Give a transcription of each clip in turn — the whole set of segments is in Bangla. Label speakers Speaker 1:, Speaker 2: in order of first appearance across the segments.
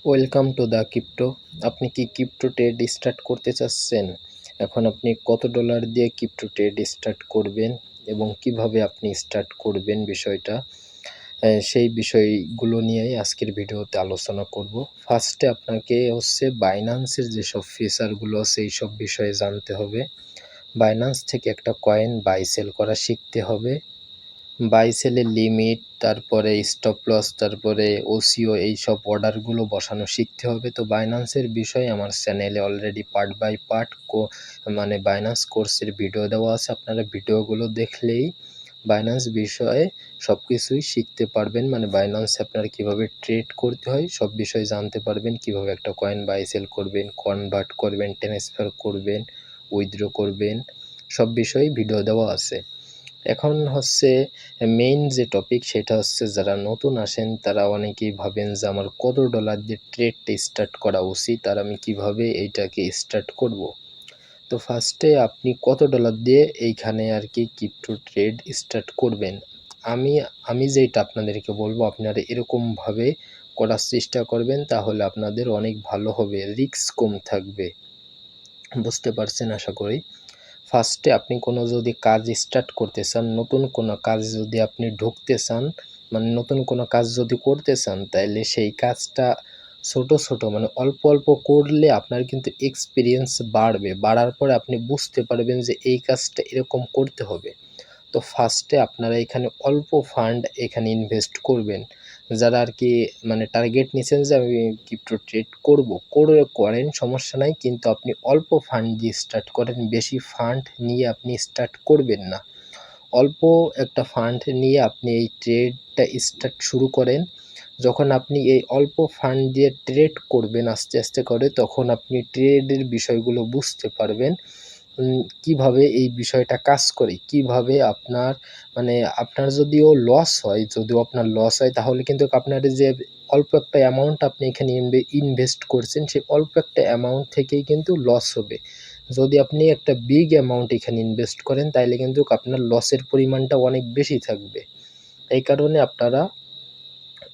Speaker 1: Welcome to the crypto. আপনি কি ক্রিপ্টো ট্রেড স্টার্ট করতে চাচ্ছেন? এখন আপনি কত ডলার দিয়ে ক্রিপ্টো ট্রেড স্টার্ট করবেন এবং কিভাবে আপনি স্টার্ট করবেন বিষয়টা, সেই বিষয়গুলো নিয়েই আজকের ভিডিওতে আলোচনা করব। ফার্স্টে আপনাকে বাইন্যান্সের যেসব ফিচারগুলো আছে এইসব বিষয়ে জানতে হবে। বাইন্যান্স থেকে একটা কয়েন বাই সেল করা শিখতে হবে। বাই সেলের লিমিট, তারপরে স্টপ লস, তারপরে ওসিও, এইসব অর্ডারগুলো বসানো শিখতে হবে। তো বাইন্যান্সের বিষয়ে আমার চ্যানেলে already part by part Binance কোর্সের ভিডিও দেওয়া আছে। আপনারা ভিডিওগুলো দেখলেই বাইন্যান্স বিষয়ে সব কিছুই শিখতে পারবেন। বাইন্যান্সে আপনারা কীভাবে ট্রেড করতে হয় সব বিষয়ে জানতে পারবেন, কিভাবে একটা কয়েন বাই সেল করবেন, কনভার্ট করবেন, ট্রান্সফার করবেন, উইথড্র করবেন, সব বিষয়েই ভিডিও দেওয়া আছে। এখন মেইন যে টপিক, সেটা যারা নতুন আসেন তারা অনেকেই ভাবেন যে আমার কত ডলার দিয়ে ট্রেডটা স্টার্ট করা উচিত আর আমি কিভাবে এইটাকে স্টার্ট করব। তো ফার্স্টে আপনি কত ডলার দিয়ে এইখানে আর কি ক্রিপ্টো ট্রেড স্টার্ট করবেন, আমি আমি যেটা আপনাদেরকে বলবো আপনারা এরকমভাবে করার চেষ্টা করবেন, তাহলে আপনাদের অনেক ভালো হবে, রিস্ক কম থাকবে। বুঝতে পারছেন আশা করি। ফার্স্টে আপনি কোনো যদি কাজ স্টার্ট করতে চান, নতুন কোনো কাজ যদি আপনি ঢুকতে চান, নতুন কোনো কাজ যদি করতে চান, তাইলে সেই কাজটা ছোট ছোট অল্প অল্প করলে আপনার কিন্তু এক্সপিরিয়েন্স বাড়বে। বাড়ার পরে আপনি বুঝতে পারবেন যে এই কাজটা এরকম করতে হবে। তো ফার্স্টে আপনারা এখানে অল্প ফান্ড এখানে ইনভেস্ট করবেন। যারা আর কি টার্গেট নিছেন যে আমি ক্রিপ্টো ট্রেড করেন, সমস্যা নাই, কিন্তু আপনি অল্প ফান্ড দিয়ে স্টার্ট করেন, বেশি ফান্ড নিয়ে আপনি স্টার্ট করবেন না। অল্প একটা ফান্ড নিয়ে আপনি এই ট্রেডটা স্টার্ট শুরু করেন। যখন আপনি এই অল্প ফান্ড দিয়ে ট্রেড করবেন আস্তে আস্তে করে, তখন আপনি ট্রেডের বিষয়গুলো বুঝতে পারবেন, কিভাবে এই বিষয়টা কাজ করে, কিভাবে আপনার যদিও আপনার লস হয়, তাহলে কিন্তু আপনার যে অল্প একটা অ্যামাউন্ট আপনি এখানে ইনভেস্ট করছেন, সেই অল্প একটা অ্যামাউন্ট থেকেই কিন্তু লস হবে। যদি আপনি একটা বিগ অ্যামাউন্ট এখানে ইনভেস্ট করেন, তাইলে কিন্তু আপনার লসের পরিমাণটা অনেক বেশি থাকবে। এই কারণে আপনারা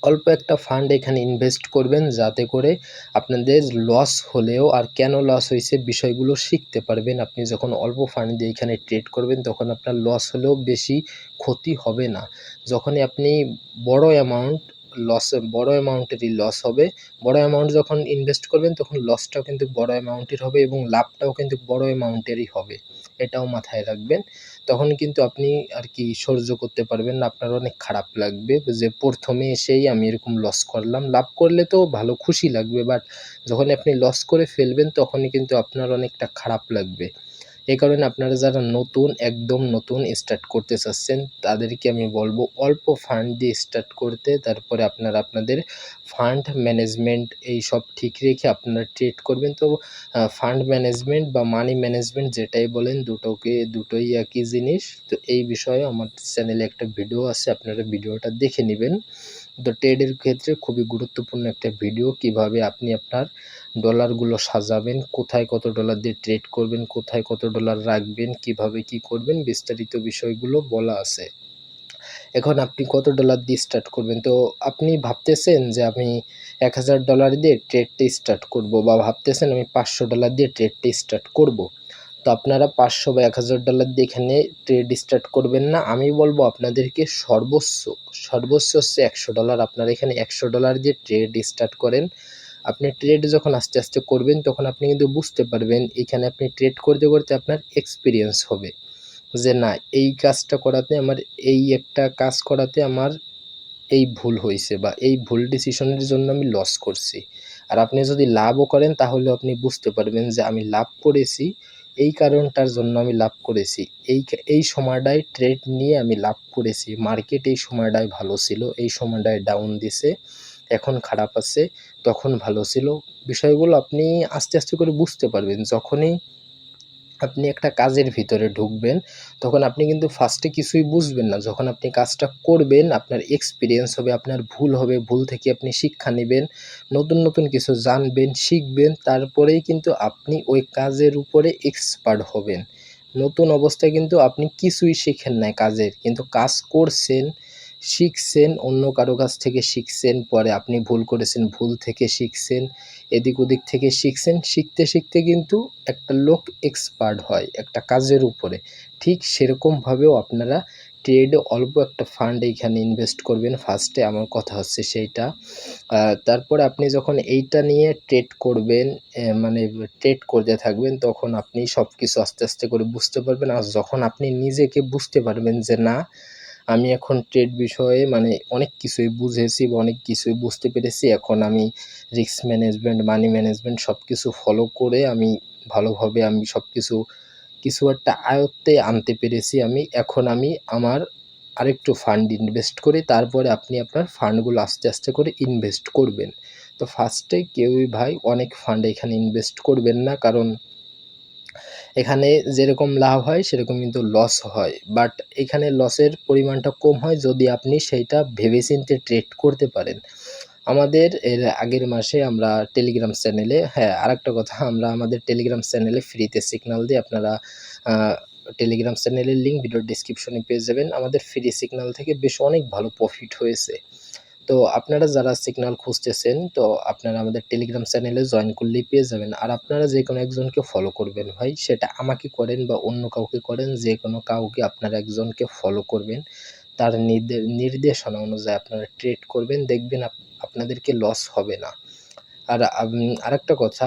Speaker 1: অল্প একটা ফান্ড এখানে ইনভেস্ট করবেন, যাতে করে আপনাদের লস হলেও আর কেন লস হয়েছে বিষয়গুলো শিখতে পারবেন। আপনি যখন অল্প ফান্ড দিয়ে এখানে ট্রেড করবেন, তখন আপনার লস হলেও বেশি ক্ষতি হবে না। যখনই আপনি বড় অ্যামাউন্টেরই লস হবে, বড় অ্যামাউন্ট যখন ইনভেস্ট করবেন, তখন লসটাও কিন্তু বড় অ্যামাউন্টের হবে এবং লাভটাও কিন্তু বড় অ্যামাউন্টেরই হবে, এটাও মাথায় রাখবেন। তখন কিন্তু আপনি আর কি সহ্য করতে পারবেন না, আপনার অনেক খারাপ লাগবে যে প্রথমে এসেই আমি এরকম লস করলাম। লাভ করলে তো ভালো, খুশি লাগবে, বাট যখন আপনি লস করে ফেলবেন, তখনই কিন্তু আপনার অনেকটা খারাপ লাগবে। এই কারণে আপনারা যারা একদম নতুন স্টার্ট করতে চাচ্ছেন, তাদেরকে আমি বলবো অল্প ফান্ড দিয়ে স্টার্ট করতে। তারপরে আপনারা আপনাদের ফান্ড ম্যানেজমেন্ট এইসব ঠিক রেখে আপনারা ট্রেড করবেন। তো ফান্ড ম্যানেজমেন্ট বা মানি ম্যানেজমেন্ট যেটাই বলেন, দুটোই একই জিনিস। তো এই বিষয়ে আমার চ্যানেলে একটা ভিডিও আছে, আপনারা ভিডিওটা দেখে নেবেন। তো ট্রেডের ক্ষেত্রে খুবই গুরুত্বপূর্ণ একটা ভিডিও, কিভাবে আপনি আপনার ডলারগুলো সাজাবেন, কোথায় কত ডলার দিয়ে ট্রেড করবেন, কোথায় কত ডলার রাখবেন, কিভাবে কি করবেন, বিস্তারিত বিষয়গুলো বলা আছে। এখন আপনি কত ডলার দিয়ে স্টার্ট করবেন? তো আপনি ভাবতেছেন যে আমি $1000 দিয়ে ট্রেডটা স্টার্ট করব, বা ভাবতেছেন আমি $500 দিয়ে ট্রেডটা স্টার্ট করব। তো আপনারা 500 বা $1000 দিয়ে এখানে ট্রেড স্টার্ট করবেন না। আমি বলবো আপনাদেরকে সর্বোচ্চ $100। আপনারা এখানে $100 দিয়ে ট্রেড স্টার্ট করেন। আপনি ট্রেড যখন আস্তে আস্তে করবেন, তখন আপনি কিন্তু বুঝতে পারবেন, এখানে আপনি ট্রেড করতে করতে আপনার এক্সপিরিয়েন্স হবে যে না, এই কাজটা করাতে আমার, এই একটা কাজ করাতে আমার এই ভুল হইছে, বা এই ভুল ডিসিশনের জন্য আমি লস করছি। আর আপনি যদি লাভও করেন, তাহলেও আপনি বুঝতে পারবেন যে আমি লাভ করেছি, এই কারণটার জন্য আমি লাভ করেছি। এই সময়টায় ট্রেড নিয়ে আমি লাভ করেছি। মার্কেট এই সময়টায় ভালো ছিল, এই সময়টায় ডাউন দিছে, এখন খারাপ আছে, তখন ভালো ছিল। বিষয়গুলো আপনি আস্তে আস্তে করে বুঝতে পারবেন। যখনই আপনি একটা কাজের ভিতরে ঢুকবেন, তখন আপনি কিন্তু ফার্স্টে কিছুই বুঝবেন না। যখন আপনি কাজটা করবেন, আপনার এক্সপিরিয়েন্স হবে, আপনার ভুল হবে, ভুল থেকে আপনি শিক্ষা নিবেন, নতুন নতুন কিছু জানবেন, শিখবেন, তারপরেই কিন্তু আপনি ওই কাজের উপরে এক্সপার্ট হবেন। নতুন অবস্থায় কিন্তু আপনি কিছুই শেখেন নাই কাজের, কিন্তু কাজ করছেন, শিখছেন, অন্য কারো কাছ থেকে শিখছেন, পরে আপনি ভুল করেছেন, ভুল থেকে শিখছেন, এদিক ওদিক থেকে শিখছেন। শিখতে, শিখতে কিন্তু একটা লোক এক্সপার্ট হয় একটা কাজের উপরে। ঠিক সেরকমভাবেও আপনারা ট্রেডে অল্প একটা ফান্ড এইখানে ইনভেস্ট করবেন ফার্স্টে, আমার কথা হচ্ছে সেইটা। তারপরে আপনি যখন এইটা নিয়ে ট্রেড করবেন, মানে ট্রেড করতে থাকবেন, তখন আপনি সব কিছু আস্তে, আস্তে করে বুঝতে পারবেন। আর যখন আপনি নিজেকে বুঝতে পারবেন যে না, আমি এখন ট্রেড বিষয়ে মানে অনেক কিছুই বুঝেছি বা অনেক কিছুই বুঝতে পেরেছি। এখন আমি রিস্ক ম্যানেজমেন্ট, মানি ম্যানেজমেন্ট সব কিছু ফলো করে আমি ভালোভাবে আমি সব কিছু একটা আয়ত্তে আনতে পেরেছি আমি। এখন আমি আমার আরেকটু ফান্ড ইনভেস্ট করি। তারপরে আপনি আপনার ফান্ডগুলো আস্তে, আস্তে করে ইনভেস্ট করবেন। তো ফার্স্টে কেউই ভাই অনেক ফান্ড এখানে ইনভেস্ট করবেন না। কারণ এখানে যেরকম লাভ হয় সেরকম কিন্তু লস হয়। বাট এখানে লসের পরিমাণটা কম হয় যদি আপনি সেইটা ভেবেচিন্তে ট্রেড করতে পারেন। আমাদের এর আগের মাসে আমরা টেলিগ্রাম চ্যানেলে, হ্যাঁ, আরেকটা কথা, আমরা আমাদের টেলিগ্রাম চ্যানেলে ফ্রিতে সিগন্যাল দিই। আপনারা আ টেলিগ্রাম চ্যানেলের লিঙ্ক ভিডিওর ডেসক্রিপশনে পেয়ে যাবেন। আমাদের ফ্রি সিগন্যাল থেকে বেশ অনেক ভালো প্রফিট হয়েছে। তো আপনারা যারা সিগন্যাল খুঁজতেছেন, তো আপনারা আমাদের টেলিগ্রাম চ্যানেলে জয়েন করলেই পেয়ে যাবেন। আর আপনারা যেকোনো একজনকে ফলো করবেন ভাই, সেটা আমাকে করেন বা অন্য কাউকে করেন, যেকোনো কাউকে আপনারা একজনকে ফলো করবেন। তার নির্দেশনা অনুযায়ী আপনারা ট্রেড করবেন, দেখবেন আপনাদেরকে লস হবে না। আর আরেকটা কথা,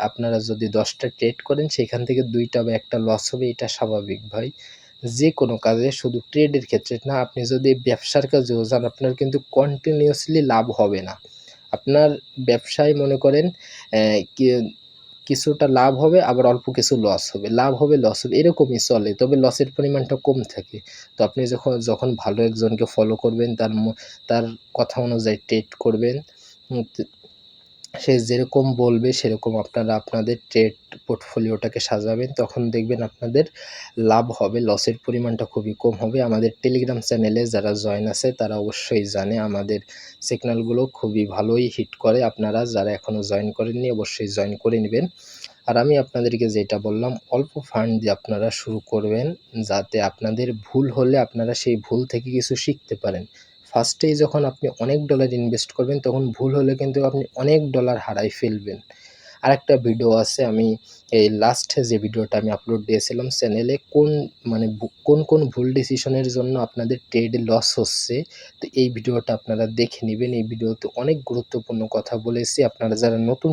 Speaker 1: আপনারা যদি ১০ টা ট্রেড করেন সেখান থেকে ২ টা বা ১ টা লস হবে, এটা স্বাভাবিক ভাই। যেকোনো কাজে, শুধু ট্রেডের ক্ষেত্রে না, আপনি যদি ব্যবসার কাজেও যান আপনার কিন্তু কন্টিনিউয়াসলি লাভ হবে না। আপনার ব্যবসায় মনে করেন অ্যা কি কিছুটা লাভ হবে, আবার অল্প কিছু লস হবে। লাভ হবে, লস হবে, এরকমই চলে। তবে লসের পরিমাণটা কম থাকে। তো আপনি যখন ভালো একজনকে ফলো করবেন, তার কথা অনুযায়ী ট্রেড করবেন, উম সে যেরকম বলবে সেরকম আপনারা আপনাদের ট্রেড পোর্টফোলিওটাকে সাজাবেন, তখন দেখবেন আপনাদের লাভ হবে, লসের পরিমাণটা খুবই কম হবে। আমাদের টেলিগ্রাম চ্যানেলে যারা জয়েন আছে তারা অবশ্যই জানে আমাদের সিগন্যালগুলো খুবই ভালোই হিট করে। আপনারা যারা এখনও জয়েন করেননি অবশ্যই জয়েন করে নিবেন। আর আমি আপনাদেরকে যেটা বললাম, অল্প ফান্ড দিয়ে আপনারা শুরু করবেন, যাতে আপনাদের ভুল হলে আপনারা সেই ভুল থেকে কিছু শিখতে পারেন। ফার্স্টেই যখন আপনি অনেক ডলার ইনভেস্ট করবেন তখন ভুল হলে কিন্তু আপনি অনেক ডলার হারাই ফেলবেন। আরেকটা ভিডিও আছে, আমি এই লাস্ট যে ভিডিওটা আমি আপলোড দিয়েছিলাম চ্যানেলে, কোন ভুল ডিসিশনের জন্য আপনাদের ট্রেডে লস হচ্ছে, তো এই ভিডিওটা আপনারা দেখে নিবেন। এই ভিডিওতে অনেক গুরুত্বপূর্ণ কথা বলেছি। আপনারা যারা নতুন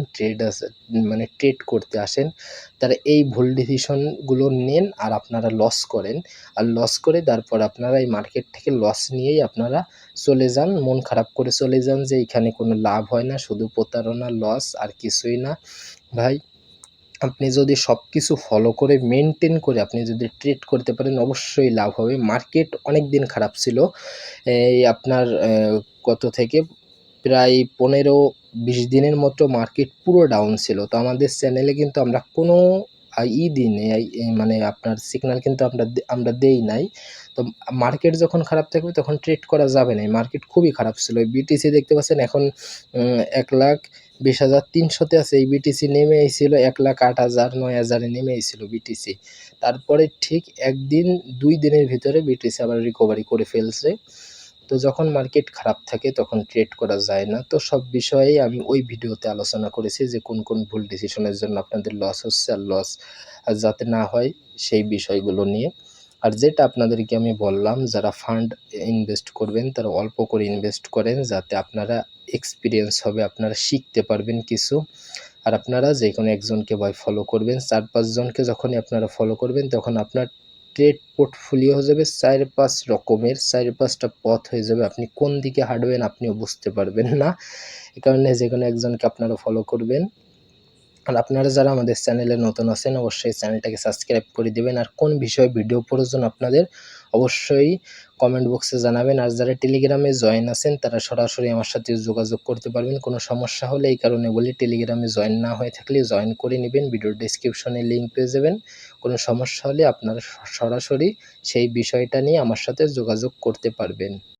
Speaker 1: ট্রেড করতে আসেন, তারা এই ভুল ডিসিশনগুলো নেন আর আপনারা লস করেন। আর লস করে তারপর আপনারা এই মার্কেট থেকে লস নিয়েই আপনারা চলে যান, মন খারাপ করে চলে যান যে এখানে কোনো লাভ হয় না, শুধু প্রতারণা, লস আর কিছুই না। ভাই, আপনি যদি সবকিছু ফলো করে মেইনটেইন করে আপনি যদি ট্রেড করতে পারেন অবশ্যই লাভ হবে। মার্কেট অনেকদিন খারাপ ছিল। এই আপনার গত থেকে প্রায় ১৫-২০ দিনের মতো মার্কেট পুরো ডাউন ছিল। তো আমাদের চ্যানেলে কিন্তু আমরা কোনো দিই নাই, মানে আপনার সিগন্যাল কিন্তু আমরা দেই নাই। তো মার্কেট যখন খারাপ থাকবে তখন ট্রেড করা যাবে না। মার্কেট খুবই খারাপ ছিল। বিটিসি দেখতে পাচ্ছেন এখন ১,২০,৩০০ তে আছে। এই বিটিসি নেমে আইছিল ১,০৮,০০০, ৯,০০০ এ নেমে আইছিল বিটিসি। তারপরে ঠিক ১ দিন ২ দিনের ভিতরে বিটিসি আবার রিকভারি করে ফেলছে। তো যখন মার্কেট খারাপ থাকে তখন ট্রেড করা যায় না। তো সব বিষয়েই আমি ওই ভিডিওতে আলোচনা করেছি যে কোন ভুল ডিসিশনের জন্য আপনাদের লস হচ্ছে, আর লস যাতে না হয় সেই বিষয়গুলো নিয়ে। আর যেটা আপনাদেরকে আমি বললাম, যারা ফান্ড ইনভেস্ট করবেন তারা অল্প করে ইনভেস্ট করেন, যাতে আপনারা এক্সপেরিয়েন্স হবে, আপনারা শিখতে পারবেন কিছু। আর আপনারা যেকোনো একজনকে ফলো করবেন। ৪-৫ জনকে যখনই আপনারা ফলো করবেন তখন আপনার ট্রেড পোর্টফোলিও হয়ে যাবে ৪-৫ রকমের, ৪-৫ টা পথ হয়ে যাবে। আপনি কোন দিকে হাঁটবেন আপনিও বুঝতে পারবেন না। এ কারণে যেকোনো একজনকে আপনারা ফলো করবেন। আর আপনারা যারা আমাদের চ্যানেলে নতুন আছেন অবশ্যই চ্যানেলটাকে সাবস্ক্রাইব করে দিবেন। আর কোন বিষয়ে ভিডিও প্রয়োজন আপনাদের অবশ্যই কমেন্ট বক্সে জানাবেন। আর যারা টেলিগ্রামে জয়েন আছেন তারা সরাসরি আমার সাথে যোগাযোগ করতে পারবেন। কোনো সমস্যা হলে এই কারণে বলি, টেলিগ্রামে জয়েন না হয়ে থাকলে জয়েন করে নিবেন। ভিডিওর ডেসক্রিপশনে লিঙ্ক পেয়ে যাবেন। কোনো সমস্যা হলে আপনারা সরাসরি সেই বিষয়টা নিয়ে আমার সাথে যোগাযোগ করতে পারবেন।